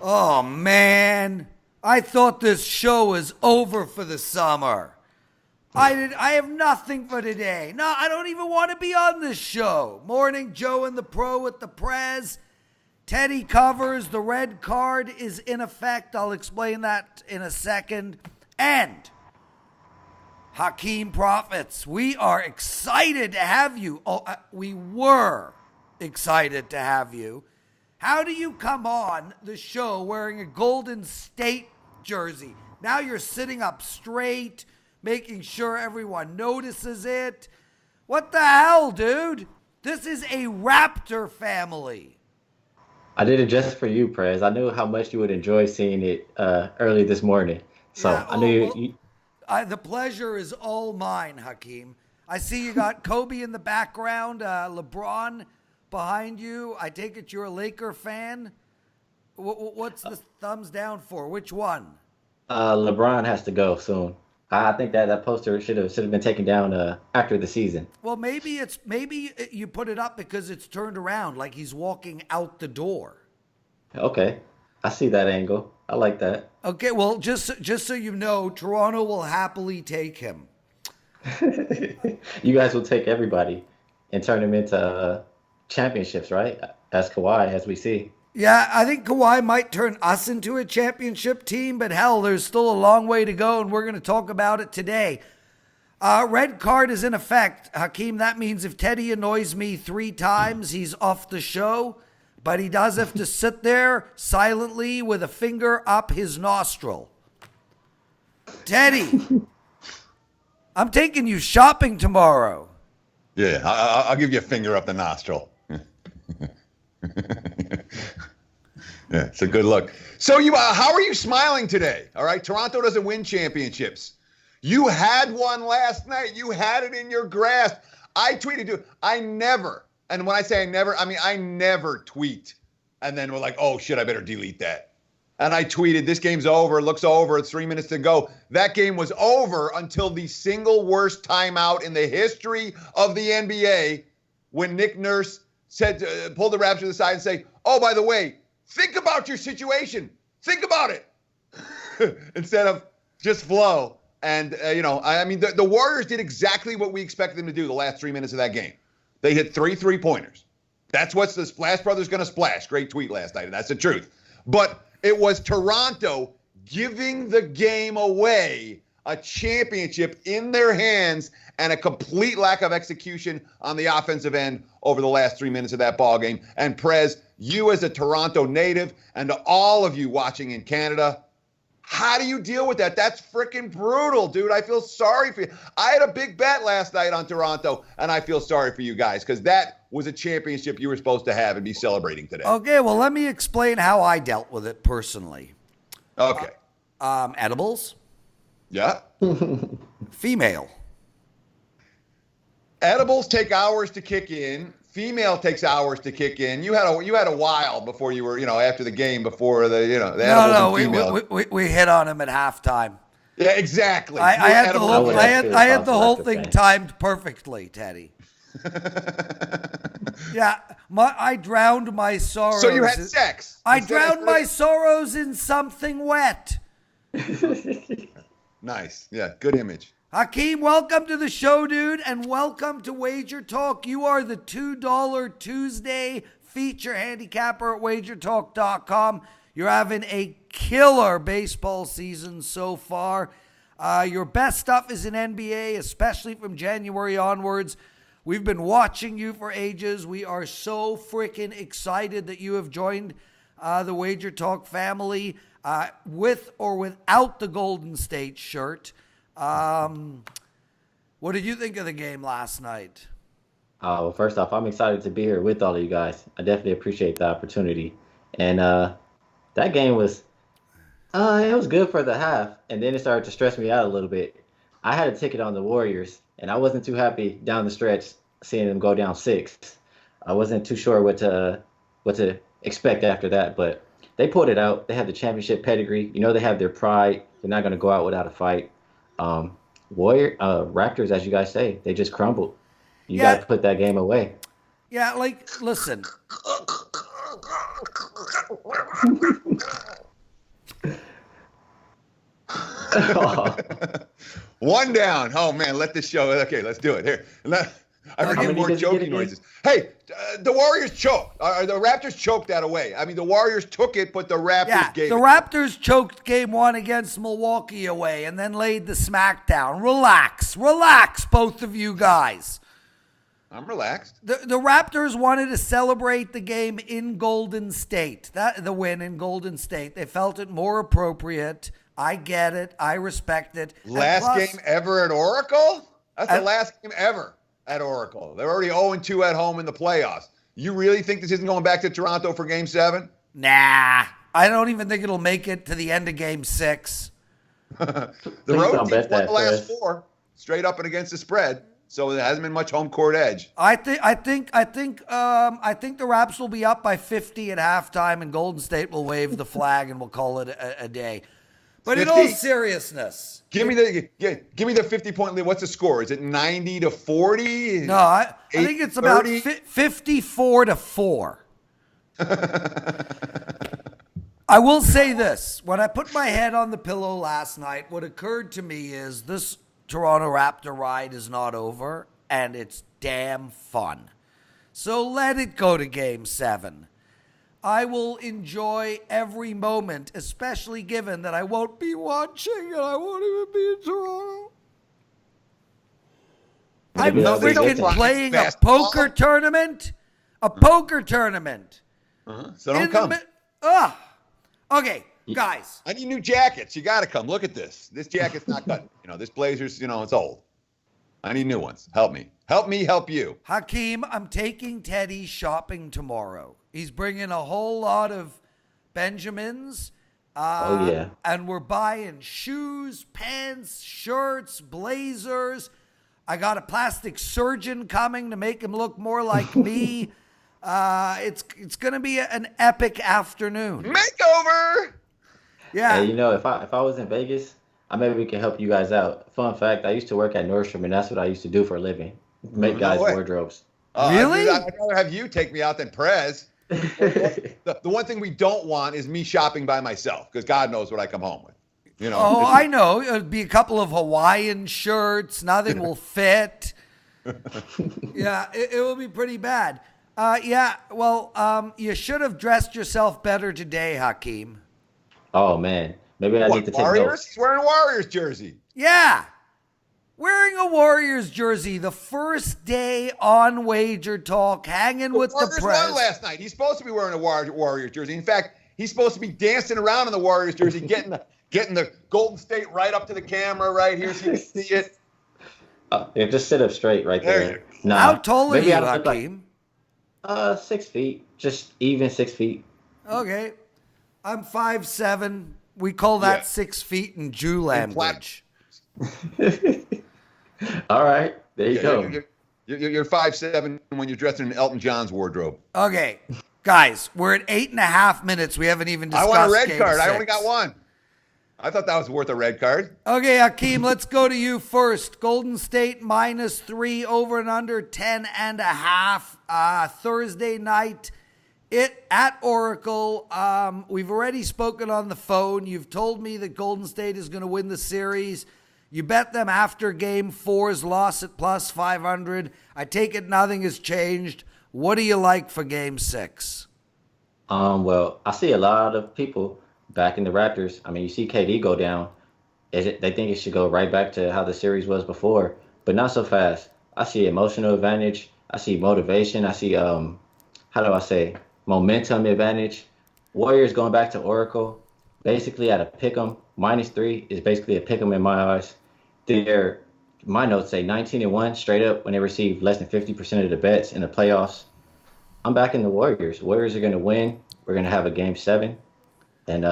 Oh, man. I thought this show was over for the summer. I have nothing for today. No, I don't even want to be on this show. Morning Joe and the Pro with the Prez. Teddy covers. The red card is in effect. I'll explain that in a second. And Hakeem Profits. We are excited to have you. We were excited to have you. How do you come on the show wearing a Golden State jersey? Now you're sitting up straight, making sure everyone notices it. What the hell, dude? This is a Raptor family. I did it just for you, Prez. I knew how much you would enjoy seeing it early this morning. So yeah, I knew the pleasure is all mine, Hakeem. I see you got Kobe in the background, LeBron behind you. I take it you're a Laker fan. What's the thumbs down for? Which one? LeBron has to go soon. I think that poster should have been taken down after the season. Well, maybe you put it up because it's turned around, like he's walking out the door. Okay, I see that angle. I like that. Okay, well, just so you know, Toronto will happily take him. You guys will take everybody and turn them into championships, right? As Kawhi, as we see. Yeah, I think Kawhi might turn us into a championship team, but hell, there's still a long way to go, and we're going to talk about it today. Red card is in effect. Hakeem, that means if Teddy annoys me 3 times, he's off the show, but he does have to sit there silently with a finger up his nostril. Teddy, I'm taking you shopping tomorrow. Yeah, I'll give you a finger up the nostril. Yeah, it's a good look. So how are you smiling today? All right, Toronto doesn't win championships. You had one last night. You had it in your grasp. I tweeted you. I never, and when I say I never, I mean I never tweet. And then we're like, oh shit, I better delete that. And I tweeted, this game's over. It looks over. It's 3 minutes to go. That game was over until the single worst timeout in the history of the NBA, when Nick Nurse said, pulled the Raptors aside and say, oh, by the way, think about your situation. Think about it. Instead of just flow. And, I mean, the Warriors did exactly what we expected them to do the last 3 minutes of that game. They hit 3 3-pointers. That's what the Splash Brothers going to splash. Great tweet last night, and that's the truth. But it was Toronto giving the game away, a championship in their hands, and a complete lack of execution on the offensive end over the last 3 minutes of that ball game. And Prez, you as a Toronto native, and to all of you watching in Canada, how do you deal with that? That's freaking brutal, dude. I feel sorry for you. I had a big bet last night on Toronto, and I feel sorry for you guys because that was a championship you were supposed to have and be celebrating today. Okay, well, let me explain how I dealt with it personally. Okay. Edibles. Yeah. Female. Edibles take hours to kick in. Female takes hours to kick in. You had a while before you were, after the game, before the edibles and female. We hit on him at halftime. Yeah, exactly. I had the whole thing timed perfectly, Teddy. Yeah, I drowned my sorrows. So you had sex. I drowned my sorrows in something wet. Nice. Yeah, good image. Hakeem, welcome to the show, dude, and welcome to WagerTalk. You are the $2 Tuesday feature handicapper at WagerTalk.com. You're having a killer baseball season so far. Your best stuff is in NBA, especially from January onwards. We've been watching you for ages. We are so freaking excited that you have joined the WagerTalk family with or without the Golden State shirt. What did you think of the game last night? Well, first off, I'm excited to be here with all of you guys. I definitely appreciate the opportunity. And that game was, it was good for the half, and then it started to stress me out a little bit. I had a ticket on the Warriors, and I wasn't too happy down the stretch seeing them go down 6. I wasn't too sure what to expect after that, but they pulled it out. They have the championship pedigree. They have their pride. They're not going to go out without a fight. Raptors, as you guys say, they just crumbled. You got to put that game away. Yeah, listen. One down. Oh, man, let this show. Okay, let's do it. Here. I forget more choking noises. Hey, the Warriors choked. The Raptors choked that away. I mean, the Warriors took it, but the Raptors gave it. The Raptors choked game 1 against Milwaukee away and then laid the smackdown. Relax, both of you guys. I'm relaxed. The Raptors wanted to celebrate the game in Golden State. The win in Golden State. They felt it more appropriate. I get it. I respect it. Last game ever at Oracle? That's the last game ever at Oracle. They're already 0-2 at home in the playoffs. You really think this isn't going back to Toronto for Game 7? Nah. I don't even think it'll make it to the end of Game 6. The road team's won the last 4, straight up and against the spread. So there hasn't been much home court edge. I think the Raps will be up by 50 at halftime, and Golden State will wave the flag, and we'll call it a day. But 50? In all seriousness, give me the 50-point lead. What's the score? Is it 90-40? No, I think it's about 54-4. I will say this: when I put my head on the pillow last night, what occurred to me is this Toronto Raptor ride is not over, and it's damn fun. So let it go to Game 7. I will enjoy every moment, especially given that I won't be watching and I won't even be in Toronto. I'm freaking playing a poker tournament. A poker tournament. So don't come. Okay, guys. I need new jackets. You got to come. Look at this. This jacket's not cutting. This blazer's, it's old. I need new ones. Help me. Help me help you. Hakeem, I'm taking Teddy shopping tomorrow. He's bringing a whole lot of Benjamins. And we're buying shoes, pants, shirts, blazers. I got a plastic surgeon coming to make him look more like me. It's going to be an epic afternoon. Makeover! Yeah. Hey, if I was in Vegas, maybe we can help you guys out. Fun fact, I used to work at Nordstrom, and that's what I used to do for a living. Make guys' wardrobes. Really? I'd rather have you take me out than Prez. The one thing we don't want is me shopping by myself, because God knows what I come home with. I know. It'll be a couple of Hawaiian shirts. Nothing will fit. Yeah, it will be pretty bad. You should have dressed yourself better today, Hakeem. Oh, man. Maybe I need to take Warriors? notes. He's wearing a Warriors jersey. Yeah. Wearing a Warriors jersey the first day on WagerTalk, hanging with the Prez. Warriors won last night. He's supposed to be wearing a Warriors jersey. In fact, he's supposed to be dancing around in the Warriors jersey, getting the Golden State right up to the camera right here so you can see it. Just sit up straight right there. Nah, how tall are you, Hakeem? 6 feet. Just even 6 feet. Okay. I'm 5'7". We call that 6 feet in Jew language. All right. There you go. You're 5'7" when you're dressed in Elton John's wardrobe. Okay. Guys, we're at 8.5 minutes. We haven't even discussed I want a red Game card. 6. I only got one. I thought that was worth a red card. Okay, Hakeem, let's go to you first. Golden State -3, over and under 10.5. Thursday night at Oracle. We've already spoken on the phone. You've told me that Golden State is going to win the series. You bet them after Game 4's loss at +500. I take it nothing has changed. What do you like for Game 6? Well, I see a lot of people back in the Raptors. I mean, you see KD go down. They think it should go right back to how the series was before, but not so fast. I see emotional advantage. I see motivation. I see, momentum advantage. Warriors going back to Oracle, basically at a pick'em. -3 is basically a pick'em in my eyes. My notes say 19-1 straight up when they receive less than 50% of the bets in the playoffs. I'm backing the Warriors. Warriors are going to win. We're going to have a Game 7. And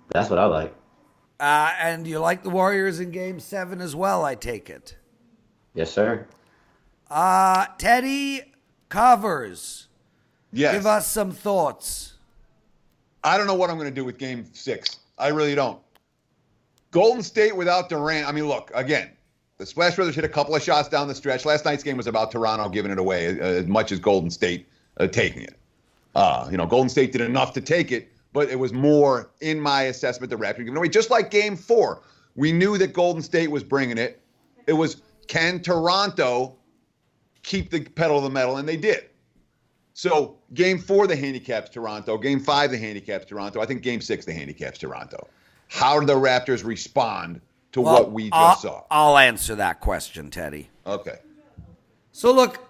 that's what I like. And you like the Warriors in Game 7 as well, I take it. Yes, sir. Teddy covers. Yes. Give us some thoughts. I don't know what I'm going to do with Game 6. I really don't. Golden State without Durant. I mean, look, again, the Splash Brothers hit a couple of shots down the stretch. Last night's game was about Toronto giving it away as much as Golden State taking it. Golden State did enough to take it, but it was more, in my assessment, the Raptors giving it away. Just like Game 4. We knew that Golden State was bringing it. It was, can Toronto keep the pedal to the metal? And they did. So game 4, the handicaps Toronto. Game 5, the handicaps Toronto. I think game 6, the handicaps Toronto. How did the Raptors respond to what we just saw? I'll answer that question, Teddy. Okay. So look,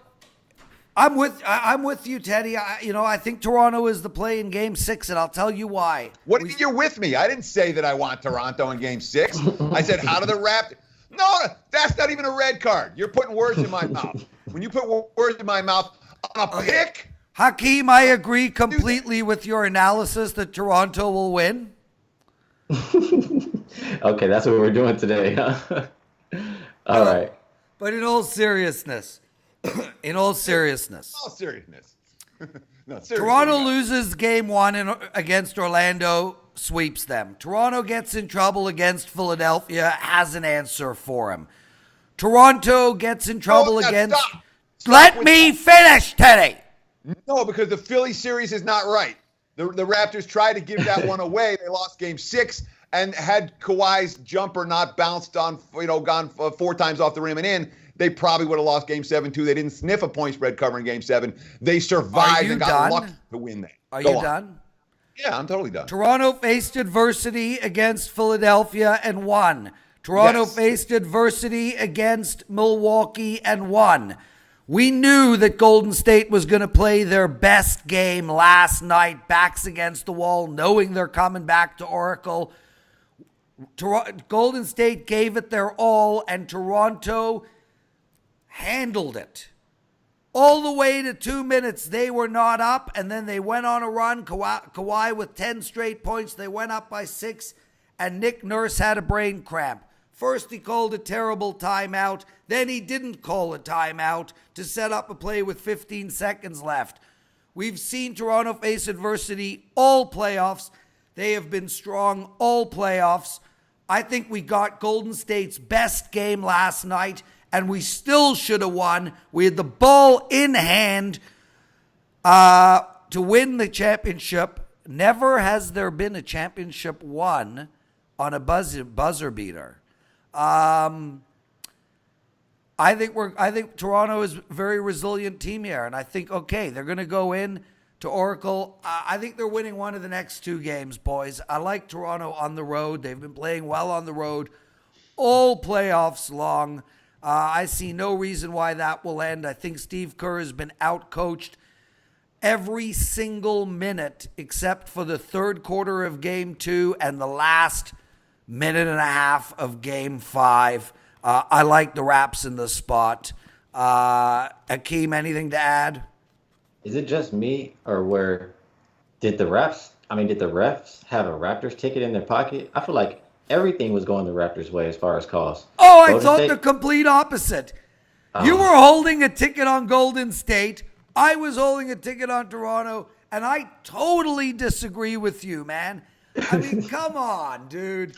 I'm with you, Teddy. I think Toronto is the play in game 6, and I'll tell you why. What do you mean you're with me? I didn't say that I want Toronto in game 6. I said, how do the Raptors? No, that's not even a red card. You're putting words in my mouth. When you put words in my mouth on a pick. Hakeem, I agree completely with your analysis that Toronto will win. Okay, that's what we're doing today, huh? All right. But in all seriousness, No, seriousness. Toronto loses game 1 against Orlando, sweeps them. Toronto gets in trouble against Philadelphia, has an answer for him. Toronto gets in trouble against... Stop. Let me finish, Teddy. No, because the Philly series is not right. The Raptors tried to give that one away. They lost game 6, and had Kawhi's jumper not bounced on, gone 4 times off the rim and in, they probably would have lost game 7 too. They didn't sniff a point spread cover in game 7. They survived and got lucky to win that. Are you done? Yeah, I'm totally done. Toronto faced adversity against Philadelphia and won. Toronto faced adversity against Milwaukee and won. We knew that Golden State was going to play their best game last night, backs against the wall, knowing they're coming back to Oracle. Golden State gave it their all, and Toronto handled it. All the way to 2 minutes, they were not up, and then they went on a run. Kawhi with 10 straight points. They went up by 6, and Nick Nurse had a brain cramp. First, he called a terrible timeout. Then he didn't call a timeout to set up a play with 15 seconds left. We've seen Toronto face adversity all playoffs. They have been strong all playoffs. I think we got Golden State's best game last night, and we still should have won. We had the ball in hand to win the championship. Never has there been a championship won on a buzzer beater. I think Toronto is a very resilient team here, and I think they're going to go in to Oracle. I think they're winning one of the next 2 games, boys. I like Toronto on the road. They've been playing well on the road all playoffs long. I see no reason why that will end. I think Steve Kerr has been outcoached every single minute except for the third quarter of game 2 and the last minute and a half of game 5. I like the Raps in the spot. Hakeem, anything to add? Is it just me, or did the refs have a Raptors ticket in their pocket? I feel like everything was going the Raptors' way as far as calls. Oh, I thought the complete opposite. You were holding a ticket on Golden State. I was holding a ticket on Toronto, and I totally disagree with you, man. I mean, come on, dude.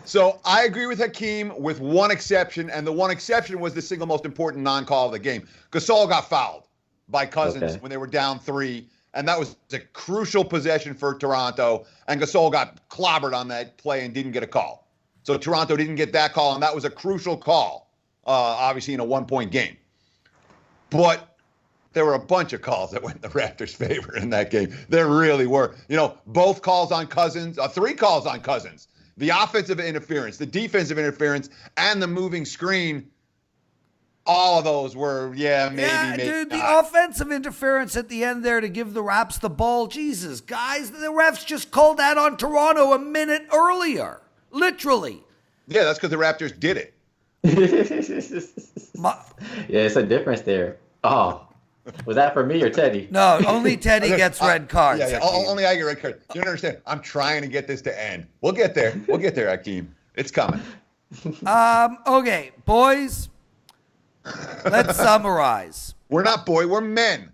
So I agree with Hakeem with one exception, and the one exception was the single most important non-call of the game. Gasol got fouled by Cousins when they were down 3, and that was a crucial possession for Toronto, and Gasol got clobbered on that play and didn't get a call. So Toronto didn't get that call, and that was a crucial call, obviously in a 1-point game. But there were a bunch of calls that went in the Raptors' favor in that game. There really were. Both calls on Cousins, 3 calls on Cousins. The offensive interference, the defensive interference, and the moving screen, all of those were, maybe dude, not. The offensive interference at the end there to give the Raps the ball. Jesus, guys, the refs just called that on Toronto a minute earlier. Literally. Yeah, that's because the Raptors did it. Yeah, it's a difference there. Oh, was that for me or Teddy? No, only Teddy gets red cards. Yeah. Only I get red cards. You don't understand. I'm trying to get this to end. We'll get there. Hakeem. It's coming. Okay, boys. Let's summarize. We're not boys. We're men.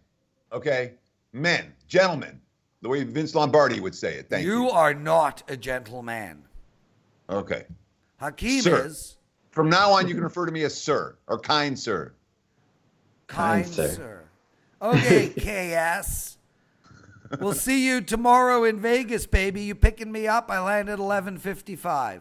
Okay? Men. Gentlemen. The way Vince Lombardi would say it. Thank you. You are not a gentleman. Okay. Hakeem Sir. is. From now on, you can refer to me as sir or kind sir. Kind sir. Okay, KS. We'll see you tomorrow in Vegas, baby. You picking me up? I land at 11:55.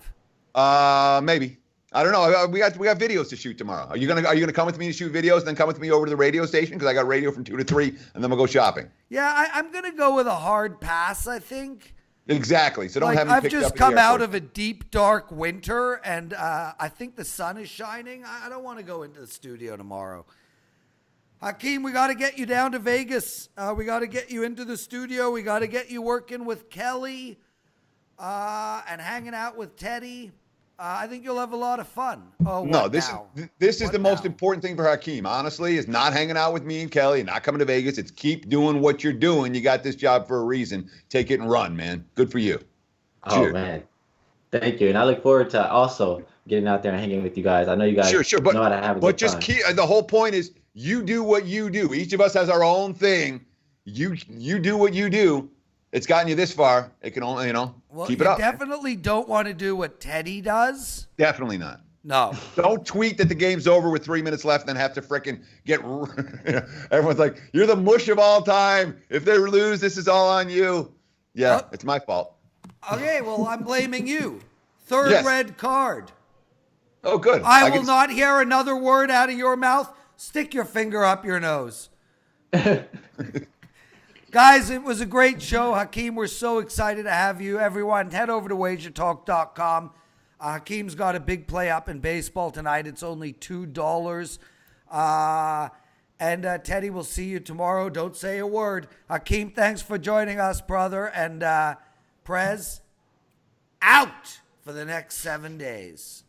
Maybe. I don't know. We got videos to shoot tomorrow. Are you gonna come with me to shoot videos, and then come with me over to the radio station because I got radio from 2 to 3, and then we'll go shopping. Yeah, I'm gonna go with a hard pass. I think. Exactly. So don't Like, have me I've picked up just at the come out airport. of a deep, dark winter, and I think the sun is shining. I don't want to go into the studio tomorrow. Hakeem, we got to get you down to Vegas. We got to get you into the studio. We got to get you working with Kelly and hanging out with Teddy. I think you'll have a lot of fun. Oh, No, what this now? is What the most now? important thing for Hakeem. Honestly, is not hanging out with me and Kelly, and not coming to Vegas. It's keep doing what you're doing. You got this job for a reason. Take it and run, man. Good for you. Oh, Cheers. man. Thank you. And I look forward to also getting out there and hanging with you guys. I know you guys Sure, but know how to have a but good just time. keep. The whole point is you do what you do. Each of us has our own thing. You do what you do. It's gotten you this far. It can only Well, keep you it up. definitely don't want to do what Teddy does. Definitely not. No. Don't tweet that the game's over with 3 minutes left, and then have to frickin' get. Everyone's like, "You're the mush of all time. If they lose, this is all on you." Yeah, it's my fault. Okay, well, I'm blaming you. Third Yes. red card. Oh, good. I will not hear another word out of your mouth. Stick your finger up your nose. Guys, it was a great show. Hakeem, we're so excited to have you. Everyone, head over to WagerTalk.com. Hakeem's got a big play up in baseball tonight. It's only $2. And Teddy, will see you tomorrow. Don't say a word. Hakeem, thanks for joining us, brother. And Prez, out for the next 7 days.